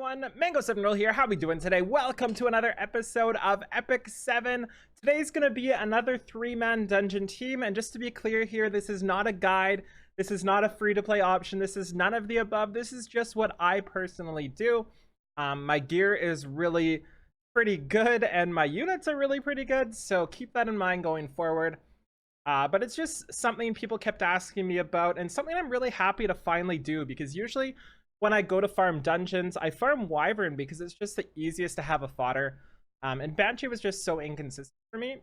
everyone, Mango7Roll here. How we doing today? Welcome to another episode of Epic 7. Today's gonna be another 3-man dungeon team, and just to be clear here, this is not a guide, this is not a free-to-play option, this is none of the above. This is just what I personally do. My gear is really pretty good, and my units are really pretty good, so keep that in mind going forward. But it's just something people kept asking me about, and something I'm really happy to finally do, because usually when I go to farm dungeons, I farm Wyvern because it's just the easiest to have a fodder. And Banshee was just so inconsistent for me.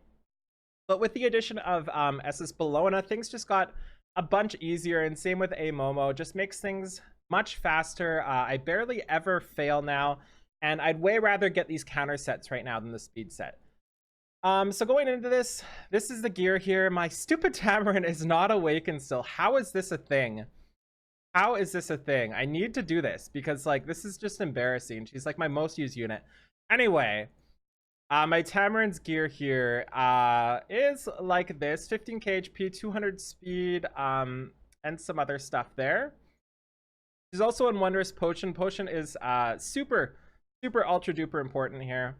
But with the addition of SS Bologna, things just got a bunch easier, and same with A Momo, just makes things much faster. I barely ever fail now, and I'd way rather get these counter sets right now than the speed set. So going into this is the gear here. My stupid Tamarin is not awakened still. How is this a thing? How is this a thing? I need to do this because, like, this is just embarrassing. She's like my most used unit. Anyway, my Tamarin's gear here is like this: 15k HP, 200 speed, and some other stuff there. She's also in Wondrous Potion. Potion is super ultra duper important here.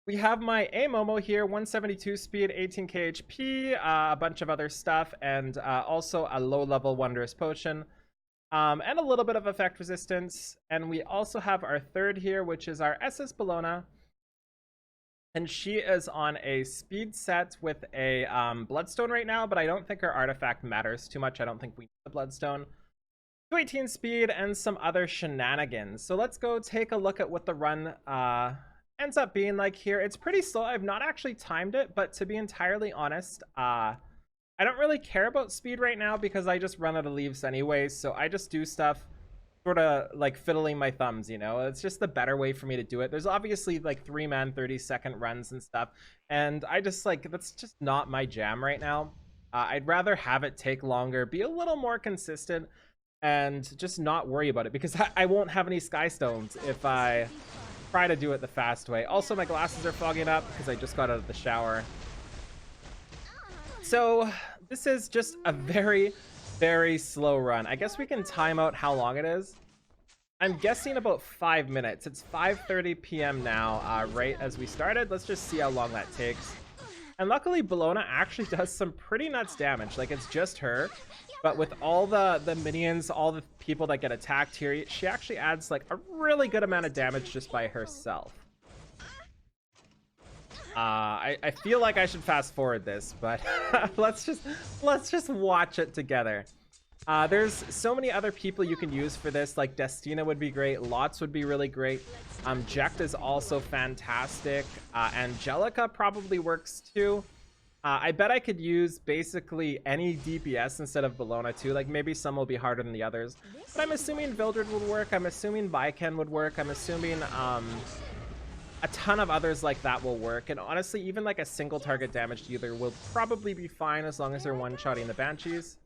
We have my A Momo here, 172 speed, 18k HP, a bunch of other stuff, and also a low-level Wondrous Potion, and a little bit of effect resistance. And we also have our third here, which is our SS Bologna, and she is on a speed set with a Bloodstone right now, but I don't think her artifact matters too much. I don't think we need the Bloodstone. 218 speed and some other shenanigans. So let's go take a look at what the run ends up being like here. It's pretty slow. I've not actually timed it, but to be entirely honest, I don't really care about speed right now because I just run out of leaves anyways, so I just do stuff sort of like fiddling my thumbs, you know? It's just the better way for me to do it. There's obviously like 3-man 30-second runs and stuff, and I just like, that's just not my jam right now. I'd rather have it take longer, be a little more consistent, and just not worry about it, because I won't have any Sky Stones if I try to do it the fast way. Also, my glasses are fogging up because I just got out of the shower. So this is just a very slow run. I guess we can time out how long it is. I'm guessing about 5 minutes. It's 5:30 p.m. now, right as we started. Let's just see how long that takes. And luckily, Bologna actually does some pretty nuts damage. Like, it's just her, but with all the minions, all the people that get attacked here, she actually adds like a really good amount of damage just by herself. I feel like I should fast forward this, but let's just watch it together. There's so many other people you can use for this. Like Destina would be great, Lots would be really great. Jekt is also fantastic. Angelica probably works too. I bet I could use basically any DPS instead of Bologna too. Like, maybe some will be harder than the others, but I'm assuming Vildred would work. I'm assuming Viken would work. I'm assuming a ton of others like that will work. And honestly, even like a single target damage dealer will probably be fine as long as they're one-shotting the Banshees.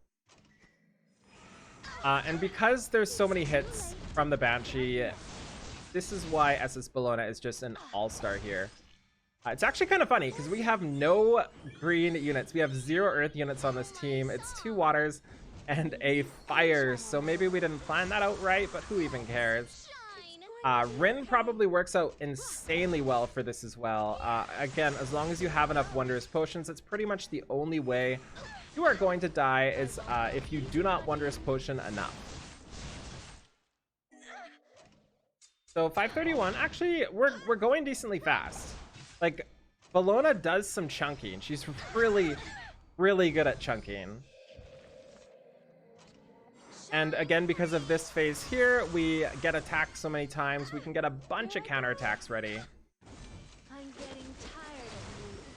And because there's so many hits from the Banshee, this is why SS Bologna is just an all-star here. It's actually kind of funny because we have no green units. We have 0 earth units on this team. It's 2 waters and a fire. So maybe we didn't plan that out right, but who even cares? Rin probably works out insanely well for this as well. Again, as long as you have enough Wondrous Potions, it's pretty much the only way you are going to die is if you do not Wondrous Potion enough. So 5:31, actually, we're going decently fast. Like, Bologna does some chunking. She's really good at chunking. And again, because of this phase here, we get attacked so many times, we can get a bunch of counterattacks ready.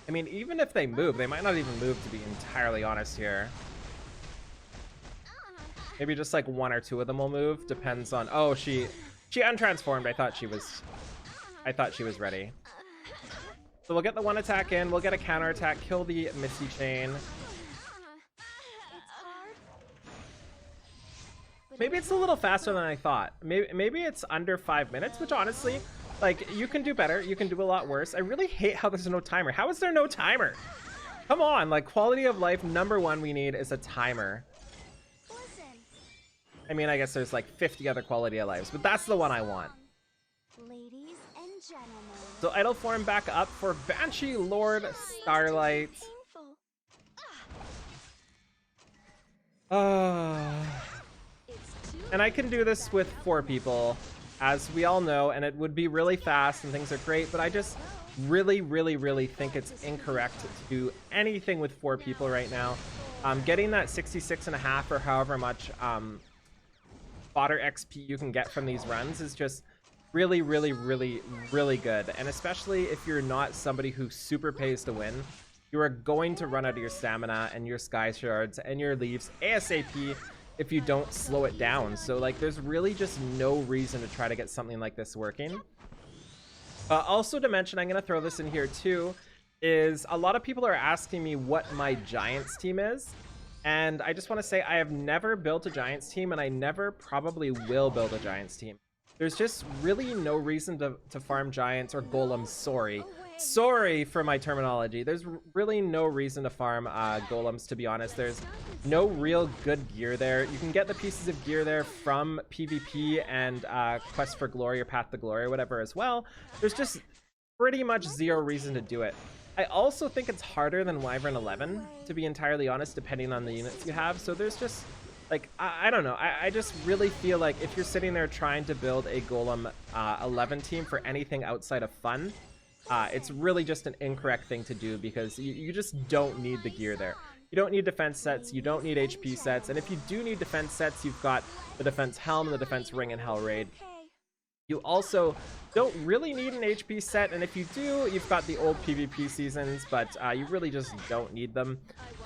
I mean, even if they move, they might not even move, to be entirely honest here. Maybe just like 1 or 2 of them will move, depends on... Oh, she untransformed. I thought she was ready. So we'll get the 1 attack in, we'll get a counter attack, kill the Misty Chain. Maybe it's a little faster than I thought. Maybe it's under 5 minutes, which honestly, like, you can do better. You can do a lot worse. I really hate how there's no timer. How is there no timer? Come on, like, quality of life #1 we need is a timer. I mean, I guess there's like 50 other quality of lives, but that's the one I want. Ladies and gentlemen. So idle form back up for Banshee, Lord, Starlight. And I can do this with 4 people, as we all know, and it would be really fast and things are great, but I just really think it's incorrect to do anything with 4 people right now. Getting that 66.5 or however much fodder XP you can get from these runs is just really good, and especially if you're not somebody who super pays to win, you are going to run out of your stamina and your sky shards and your leaves ASAP if you don't slow it down. So like there's really just no reason to try to get something like this working. Also to mention, I'm going to throw this in here too, is a lot of people are asking me what my Giants team is, and I just want to say I have never built a Giants team, and I never probably will build a Giants team. There's just really no reason to farm Giants or Golems. Sorry for my terminology. There's really no reason to farm Golems, to be honest. There's no real good gear there. You can get the pieces of gear there from PvP and Quest for Glory or Path to Glory or whatever as well. There's just pretty much zero reason to do it. I also think it's harder than Wyvern 11, to be entirely honest, depending on the units you have. So there's just, like, I don't know. I just really feel like if you're sitting there trying to build a Golem 11 team for anything outside of fun, it's really just an incorrect thing to do, because you just don't need the gear there. You don't need defense sets, you don't need HP sets, and if you do need defense sets, you've got the defense helm and the defense ring in Hell Raid. You also don't really need an HP set, and if you do, you've got the old PvP seasons, but you really just don't need them.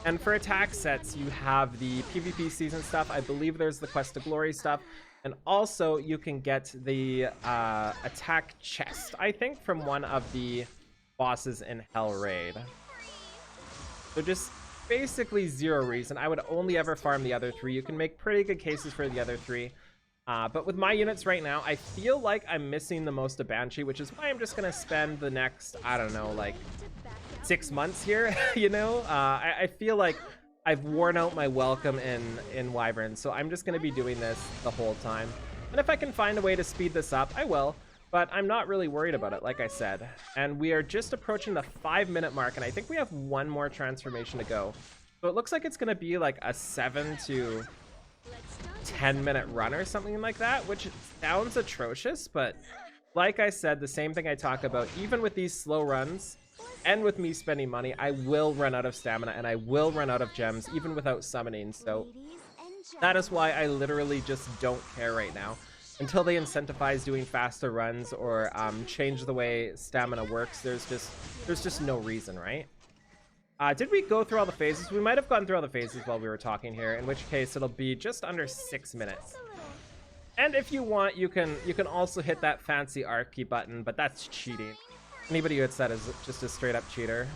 And for attack sets, you have the PvP season stuff. I believe there's the Quest to Glory stuff, and also you can get the attack chest, I think, from one of the bosses in Hell Raid. So just basically zero reason. I would only ever farm the other 3. You can make pretty good cases for the other 3. But with my units right now, I feel like I'm missing the most of Banshee, which is why I'm just going to spend the next, I don't know, like 6 months here, you know? I feel like I've worn out my welcome in Wyvern, so I'm just going to be doing this the whole time. And if I can find a way to speed this up, I will. But I'm not really worried about it, like I said. And we are just approaching the 5-minute mark, and I think we have 1 more transformation to go. So it looks like it's going to be like a 7 to 10-minute run or something like that, which sounds atrocious, but like I said, the same thing I talk about, even with these slow runs and with me spending money, I will run out of stamina and I will run out of gems even without summoning. So that is why I literally just don't care right now until they incentivize doing faster runs or change the way stamina works. There's just no reason, right? Did we go through all the phases? We might have gone through all the phases while we were talking here, in which case it'll be just under 6 minutes. And if you want, you can also hit that fancy arc key button, but that's cheating. Anybody who hits that is just a straight up cheater.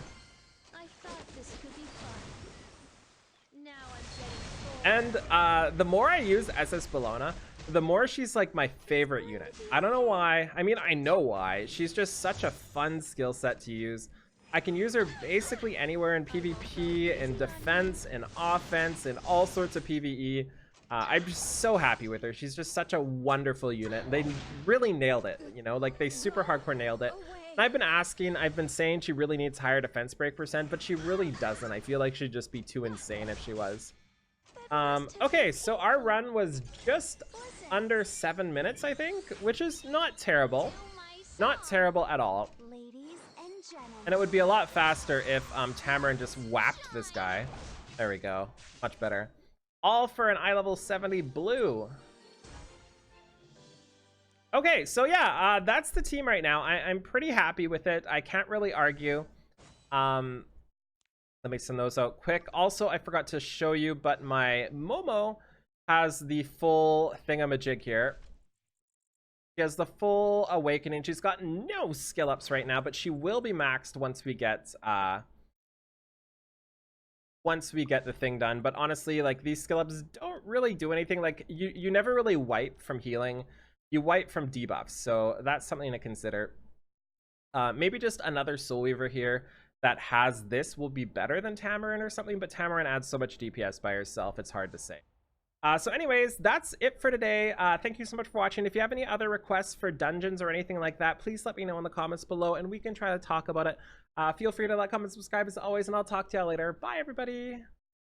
I thought this could be fun. Now I'm getting And the more I use SS Bologna, the more she's like my favorite unit. I don't know why. I mean, I know why. She's just such a fun skill set to use. I can use her basically anywhere in PvP, in defense, in offense, in all sorts of PvE. I'm just so happy with her. She's just such a wonderful unit. They really nailed it, you know, like they super hardcore nailed it. And I've been saying she really needs higher defense break percent, but she really doesn't. I feel like she'd just be too insane if she was. Okay, so our run was just under 7 minutes, I think, which is not terrible. Not terrible at all. And it would be a lot faster if Tamarin just whapped this guy. There we go. Much better. All for an eye level 70 blue. Okay, so yeah, that's the team right now. I'm pretty happy with it. I can't really argue. Let me send those out quick. Also, I forgot to show you, but my Momo has the full thingamajig here. She has the full awakening. She's got no skill ups right now, but she will be maxed once we get the thing done. But honestly, like, these skill ups don't really do anything. Like, you never really wipe from healing. You wipe from debuffs, so that's something to consider. Maybe just another Soul Weaver here that has this will be better than Tamarin or something, but Tamarin adds so much DPS by herself, it's hard to say. So anyways, that's it for today. Thank you so much for watching. If you have any other requests for dungeons or anything like that, please let me know in the comments below and we can try to talk about it. Feel free to like, comment, subscribe as always, and I'll talk to y'all later. Bye, everybody.